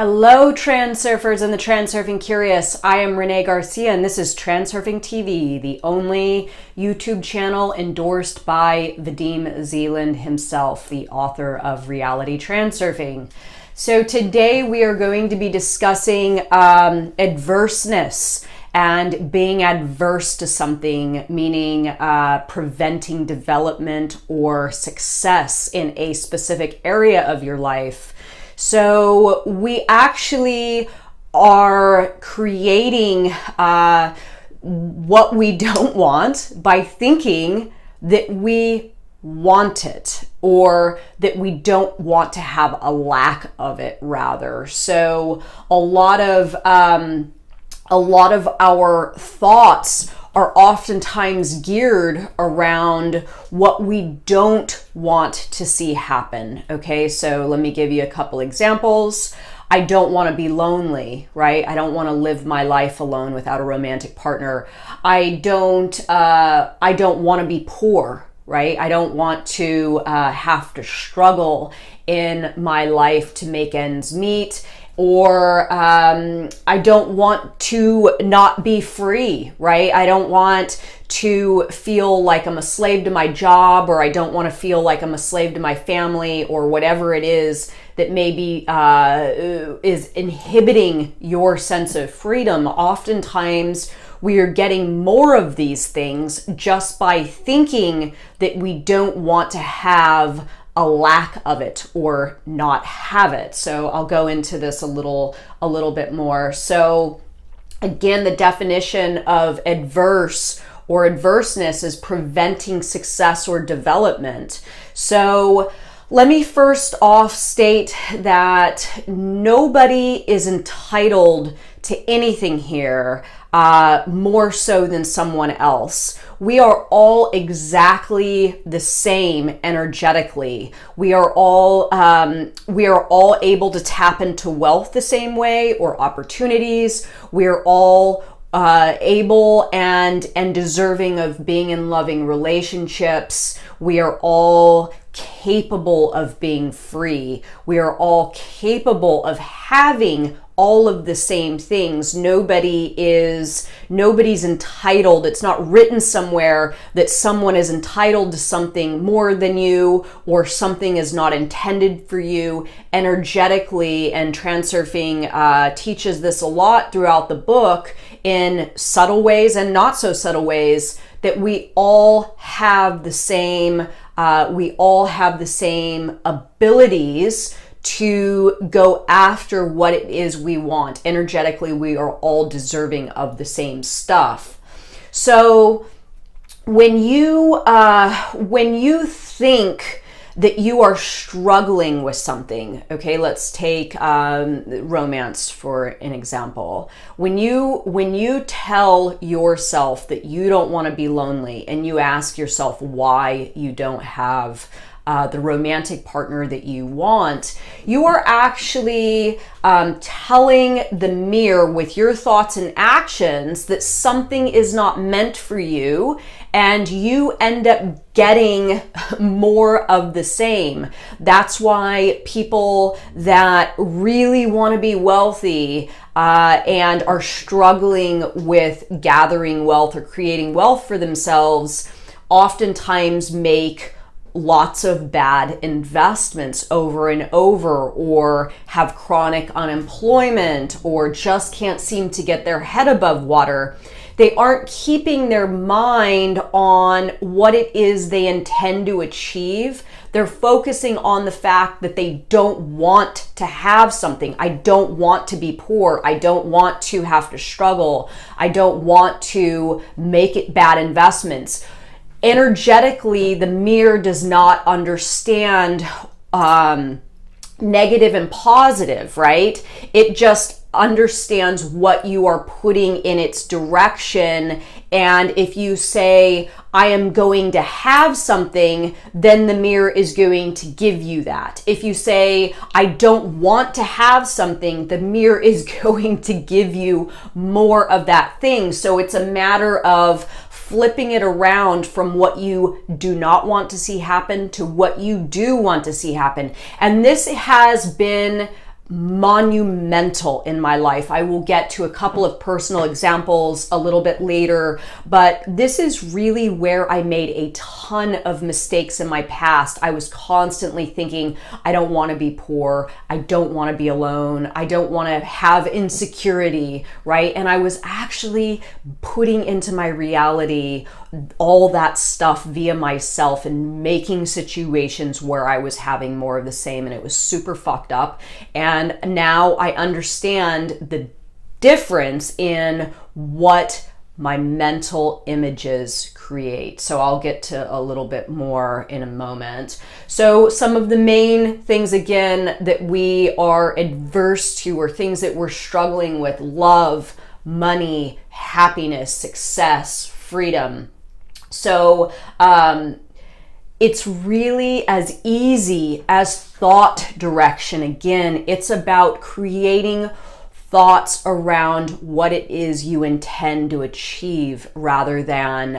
Hello, Transurfers and the Transurfing Curious. I am Renee Garcia, and this is TransurfingTV, the only YouTube channel endorsed by Vadim Zeland himself, the author of Reality Transurfing. So today we are going to be discussing adverseness and being adverse to something, meaning preventing development or success in a specific area of your life. So we actually are creating what we don't want by thinking that we want it, or that we don't want to have a lack of it, rather. So a lot of our thoughts are oftentimes geared around what we don't want to see happen. Okay, so let me give you a couple examples. I don't want to be lonely, right? I don't want to live my life alone without a romantic partner. I don't want to be poor, right? I don't want to have to struggle in my life to make ends meet. Or I don't want to not be free, right? I don't want to feel like I'm a slave to my job, or I don't want to feel like I'm a slave to my family, or whatever it is that maybe is inhibiting your sense of freedom. Oftentimes, we are getting more of these things just by thinking that we don't want to have a lack of it or not have it. So I'll go into this a little bit more. So again, the definition of adverse or adverseness is preventing success or development. So let me first off state that nobody is entitled to anything here more so than someone else. We are all exactly the same energetically. We are all able to tap into wealth the same way, or opportunities. We are all able and deserving of being in loving relationships. We are all capable of being free. We are all capable of having all of the same things. Nobody's entitled. It's not written somewhere that someone is entitled to something more than you, or something is not intended for you energetically. And Transurfing teaches this a lot throughout the book in subtle ways and not so subtle ways, that we all have the same abilities to go after what it is we want. Energetically, we are all deserving of the same stuff. So when you think that you are struggling with something, okay, let's take romance for an example. When you tell yourself that you don't want to be lonely, and you ask yourself why you don't have the romantic partner that you want, you are actually telling the mirror with your thoughts and actions that something is not meant for you, and you end up getting more of the same. That's why people that really want to be wealthy and are struggling with gathering wealth or creating wealth for themselves oftentimes make lots of bad investments over and over, or have chronic unemployment, or just can't seem to get their head above water. They aren't keeping their mind on what it is they intend to achieve. They're focusing on the fact that they don't want to have something. I don't want to be poor. I don't want to have to struggle. I don't want to make it bad investments. Energetically, the mirror does not understand negative and positive, right? It just understands what you are putting in its direction. And if you say, I am going to have something, then the mirror is going to give you that. If you say, I don't want to have something, the mirror is going to give you more of that thing. So it's a matter of flipping it around from what you do not want to see happen to what you do want to see happen. And this has been monumental in my life. I will get to a couple of personal examples a little bit later, but this is really where I made a ton of mistakes in my past. I was constantly thinking, I don't want to be poor. I don't want to be alone. I don't want to have insecurity, right? And I was actually putting into my reality all that stuff via myself and making situations where I was having more of the same, and it was super fucked up. And now I understand the difference in what my mental images create. So I'll get to a little bit more in a moment. So some of the main things, again, that we are adverse to, or things that we're struggling with: love, money, happiness, success, freedom. So it's really as easy as thought direction. Again, it's about creating thoughts around what it is you intend to achieve rather than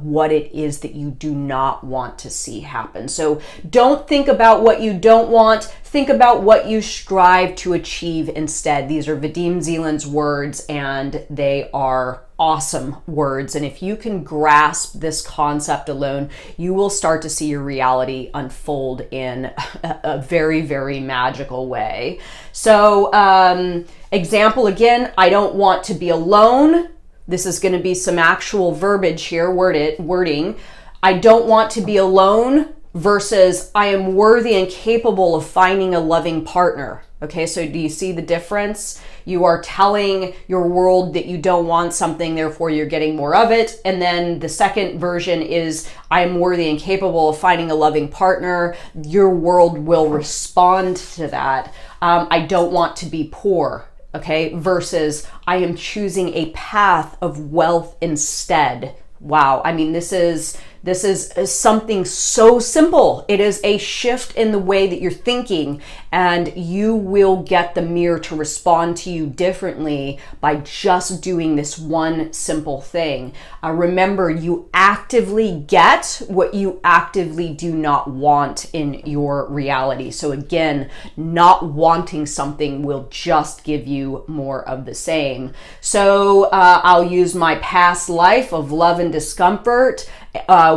what it is that you do not want to see happen. So don't think about what you don't want. Think about what you strive to achieve instead. These are Vadim Zeland's words, and they are awesome words. And if you can grasp this concept alone, you will start to see your reality unfold in a very, very magical way. So, example again, I don't want to be alone. This is going to be some actual verbiage here, wording. I don't want to be alone versus I am worthy and capable of finding a loving partner. Okay, so do you see the difference? You are telling your world that you don't want something, therefore you're getting more of it. And then the second version is, I am worthy and capable of finding a loving partner. Your world will respond to that. I don't want to be poor. Okay, versus I am choosing a path of wealth instead. Wow, I mean, this is something so simple. It is a shift in the way that you're thinking, and you will get the mirror to respond to you differently by just doing this one simple thing. Remember, you actively get what you actively do not want in your reality. So again, not wanting something will just give you more of the same. So I'll use my past life of love and discomfort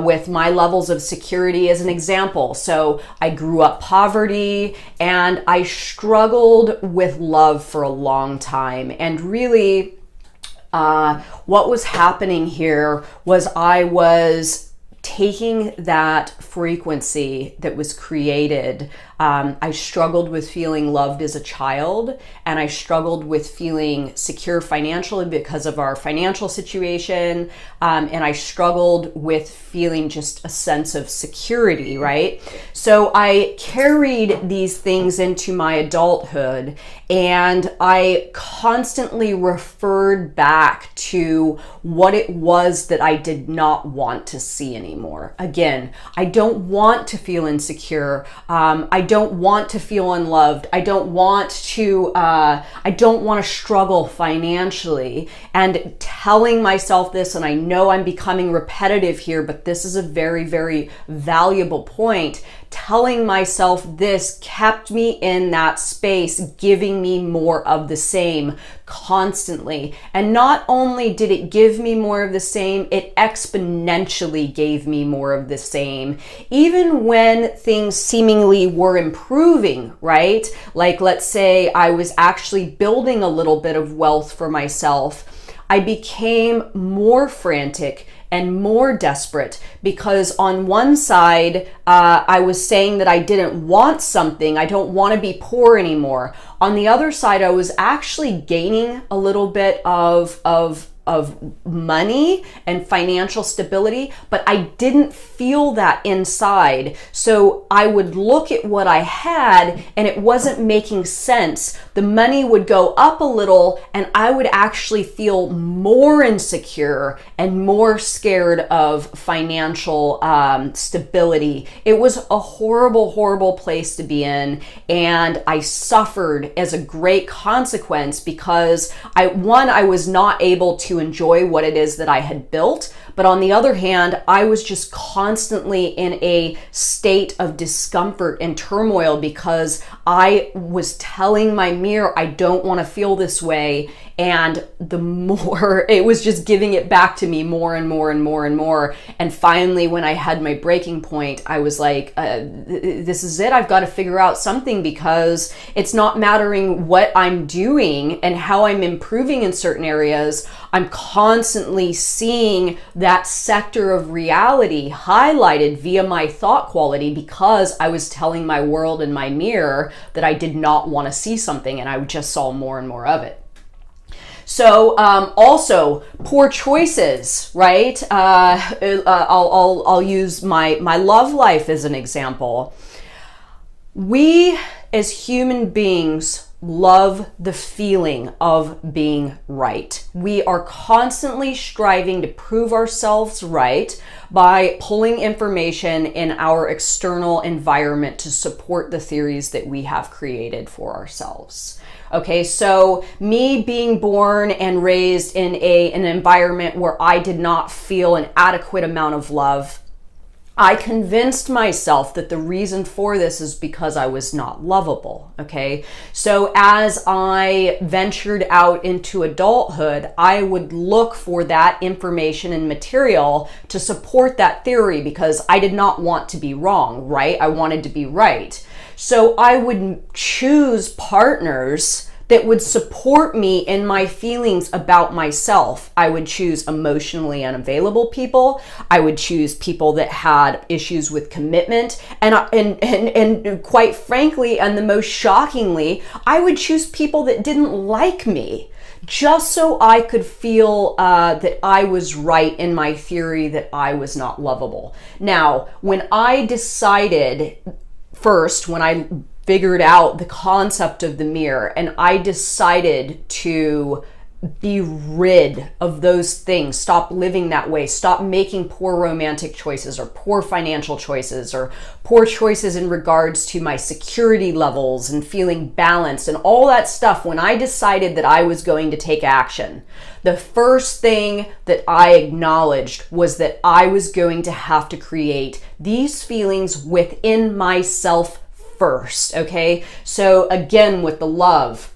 with my levels of security as an example. So I grew up poverty, and I struggled with love for a long time. And really, what was happening here was I was taking that frequency that was created. I struggled with feeling loved as a child, and I struggled with feeling secure financially because of our financial situation. And I struggled with feeling just a sense of security, right? So I carried these things into my adulthood, and I constantly referred back to what it was that I did not want to see anymore. Again, I don't want to feel insecure. I don't want to feel unloved. I don't want to struggle financially. And telling myself this, and I know I'm becoming repetitive here, but this is a very, very valuable point. Telling myself this kept me in that space, giving me more of the same constantly. And not only did it give me more of the same, it exponentially gave me more of the same. Even when things seemingly were improving, right? Like, let's say I was actually building a little bit of wealth for myself, I became more frantic and more desperate, because on one side, I was saying that I didn't want something. I don't want to be poor anymore. On the other side, I was actually gaining a little bit of money and financial stability, but I didn't feel that inside. So I would look at what I had and it wasn't making sense. The money would go up a little and I would actually feel more insecure and more scared of financial stability. It was a horrible, horrible place to be in, and I suffered as a great consequence because I was not able to enjoy what it is that I had built, But on the other hand, I was just constantly in a state of discomfort and turmoil because I was telling my mirror, I don't want to feel this way. And the more, it was just giving it back to me more and more and more and more. And finally, when I had my breaking point, I was like, this is it. I've got to figure out something, because it's not mattering what I'm doing and how I'm improving in certain areas. I'm constantly seeing that sector of reality highlighted via my thought quality, because I was telling my world and my mirror that I did not want to see something, and I just saw more and more of it. So also poor choices, right? I'll use my love life as an example. We as human beings love the feeling of being right. We are constantly striving to prove ourselves right by pulling information in our external environment to support the theories that we have created for ourselves. Okay, so me being born and raised in an environment where I did not feel an adequate amount of love, I convinced myself that the reason for this is because I was not lovable, okay? So as I ventured out into adulthood, I would look for that information and material to support that theory, because I did not want to be wrong, right? I wanted to be right. So I would choose partners that would support me in my feelings about myself. I would choose emotionally unavailable people. I would choose people that had issues with commitment. And quite frankly, and the most shockingly, I would choose people that didn't like me, just so I could feel that I was right in my theory that I was not lovable. Now, when I decided, first, when I figured out the concept of the mirror and I decided to be rid of those things, stop living that way, stop making poor romantic choices or poor financial choices or poor choices in regards to my security levels and feeling balanced and all that stuff, when I decided that I was going to take action, the first thing that I acknowledged was that I was going to have to create these feelings within myself first, okay? So again, with the love,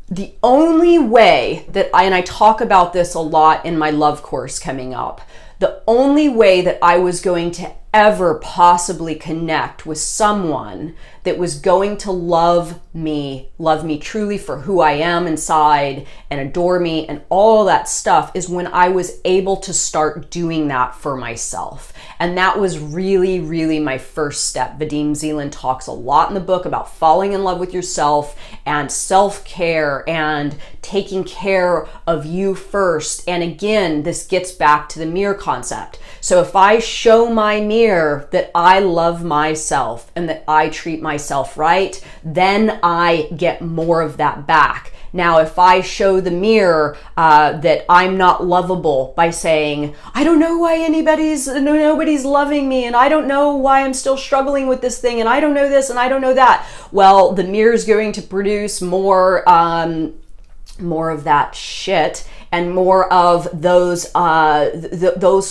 the only way that and I talk about this a lot in my love course coming up, the only way that I was going to ever possibly connect with someone that was going to love me truly for who I am inside and adore me and all that stuff, is when I was able to start doing that for myself. And that was really, really my first step. Vadim Zeland talks a lot in the book about falling in love with yourself and self-care and taking care of you first. And again, this gets back to the mirror concept. So if I show my mirror that I love myself and that I treat myself right, then I get more of that back. Now, if I show the mirror that I'm not lovable by saying, I don't know why nobody's loving me, and I don't know why I'm still struggling with this thing, and I don't know this, and I don't know that, well, the mirror is going to produce more of that shit and more of those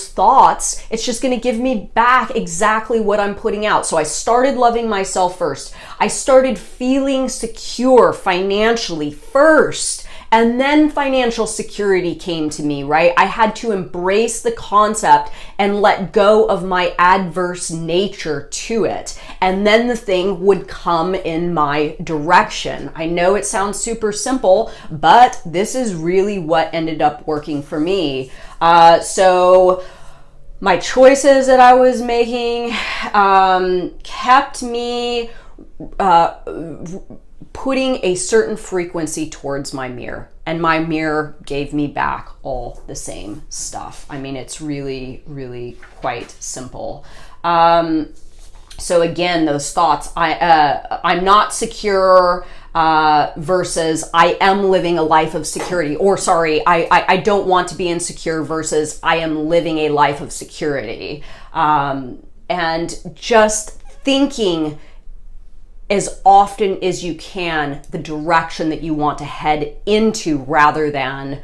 thoughts. It's just going to give me back exactly what I'm putting out. So I started loving myself first. I started feeling secure financially first. And then financial security came to me, right? I had to embrace the concept and let go of my adverse nature to it. And then the thing would come in my direction. I know it sounds super simple, but this is really what ended up working for me. So my choices that I was making kept me putting a certain frequency towards my mirror, and my mirror gave me back all the same stuff. I mean, it's really, really quite simple. So again, those thoughts, I'm not secure versus I am living a life of security, or sorry, I don't want to be insecure versus I am living a life of security. And just thinking as often as you can the direction that you want to head into, rather than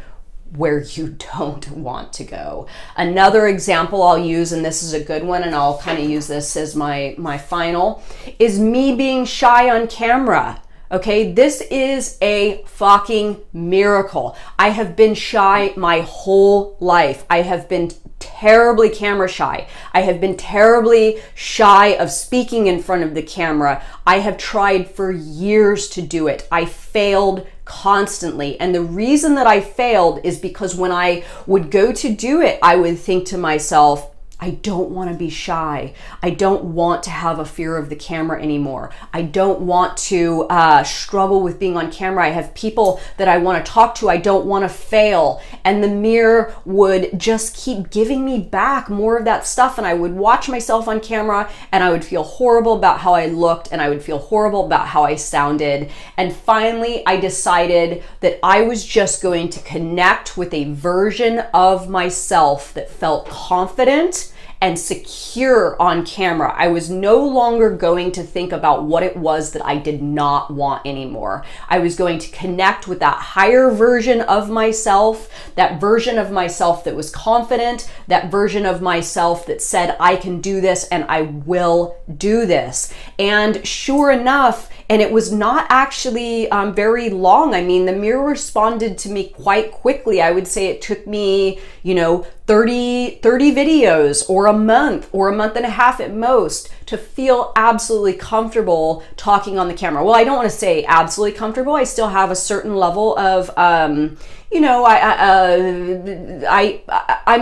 where you don't want to go. Another example I'll use, and this is a good one, and I'll kind of use this as my final, is me being shy on camera. Okay, this is a fucking miracle. I have been shy my whole life. I have been terribly camera shy. I have been terribly shy of speaking in front of the camera. I have tried for years to do it. I failed constantly. And the reason that I failed is because when I would go to do it, I would think to myself, I don't want to be shy. I don't want to have a fear of the camera anymore. I don't want to struggle with being on camera. I have people that I want to talk to. I don't want to fail. And the mirror would just keep giving me back more of that stuff. And I would watch myself on camera and I would feel horrible about how I looked and I would feel horrible about how I sounded. And finally, I decided that I was just going to connect with a version of myself that felt confident and secure on camera. I was no longer going to think about what it was that I did not want anymore. I was going to connect with that higher version of myself, that version of myself that was confident, that version of myself that said, I can do this and I will do this. And sure enough, and it was not actually very long. I mean, the mirror responded to me quite quickly. I would say it took me, 30 videos or a month and a half at most to feel absolutely comfortable talking on the camera. Well, I don't want to say absolutely comfortable. I still have a certain level of, I'm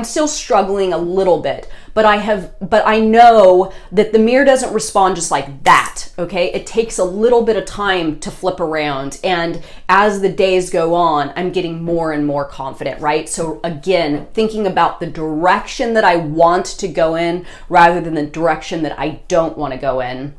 still struggling a little bit, but I know that the mirror doesn't respond just like that. Okay. It takes a little bit of time to flip around. And as the days go on, I'm getting more and more confident, right? So again, thinking about the direction that I want to go in rather than the direction that I don't want to go in.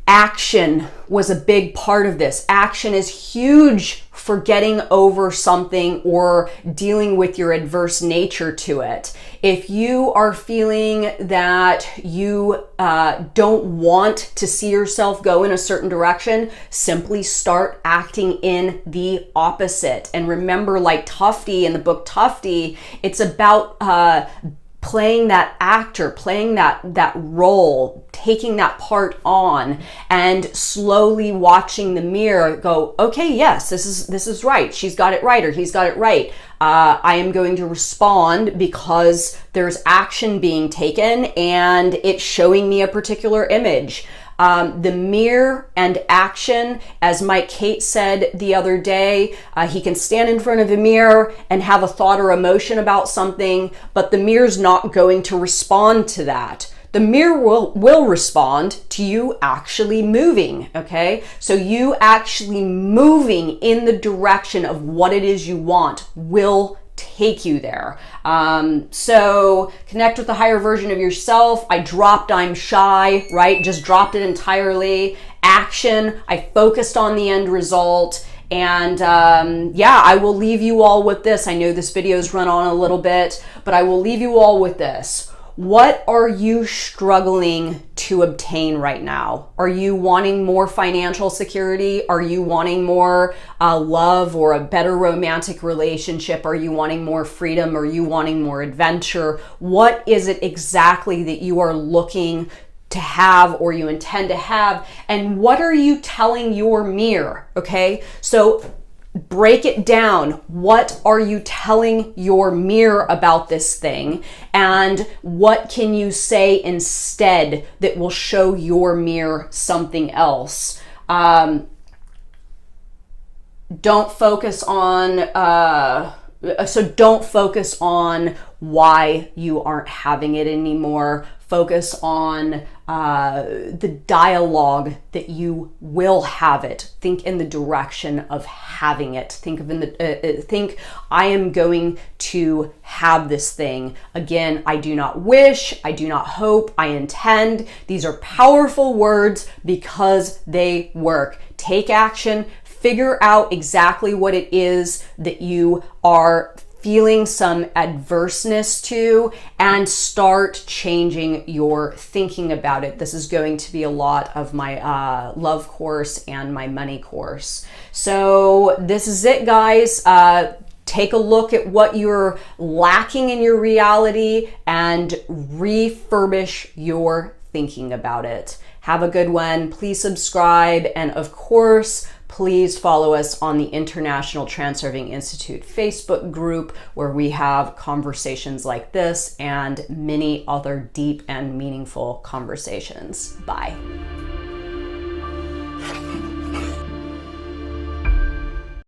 Action was a big part of this. Action is huge for getting over something or dealing with your adverse nature to it. If you are feeling that you don't want to see yourself go in a certain direction, simply start acting in the opposite. And remember, like Tufte in the book Tufte, it's about playing that actor, playing that role, taking that part on, and slowly watching the mirror go, okay, yes, this is right. She's got it right, or he's got it right. I am going to respond because there's action being taken and it's showing me a particular image. The mirror and action, as Mike Kate said the other day, he can stand in front of a mirror and have a thought or emotion about something, but the mirror's not going to respond to that. The mirror will respond to you actually moving, okay? So you actually moving in the direction of what it is you want will take you there. So connect with the higher version of yourself. I dropped I'm shy, right? Just dropped it entirely. Action, I focused on the end result. And yeah, I will leave you all with this. I know this video's run on a little bit, but I will leave you all with this. What are you struggling to obtain right now? Are you wanting more financial security? Are you wanting more love or a better romantic relationship? Are you wanting more freedom? Are you wanting more adventure? What is it exactly that you are looking to have or you intend to have? And what are you telling your mirror? Okay, so break it down. What are you telling your mirror about this thing? And what can you say instead that will show your mirror something else? Don't focus on, don't focus on why you aren't having it anymore. Focus on the dialogue that you will have it. Think in the direction of having it. Think I am going to have this thing. Again, I do not wish, I do not hope, I intend. These are powerful words because they work. Take action. Figure out exactly what it is that you are feeling some adverseness to, and start changing your thinking about it. This is going to be a lot of my love course and my money course. So this is it, guys. Take a look at what you're lacking in your reality and refurbish your thinking about it. Have a good one. Please subscribe. And of course, please follow us on the International Transurfing Institute Facebook group, where we have conversations like this and many other deep and meaningful conversations. Bye.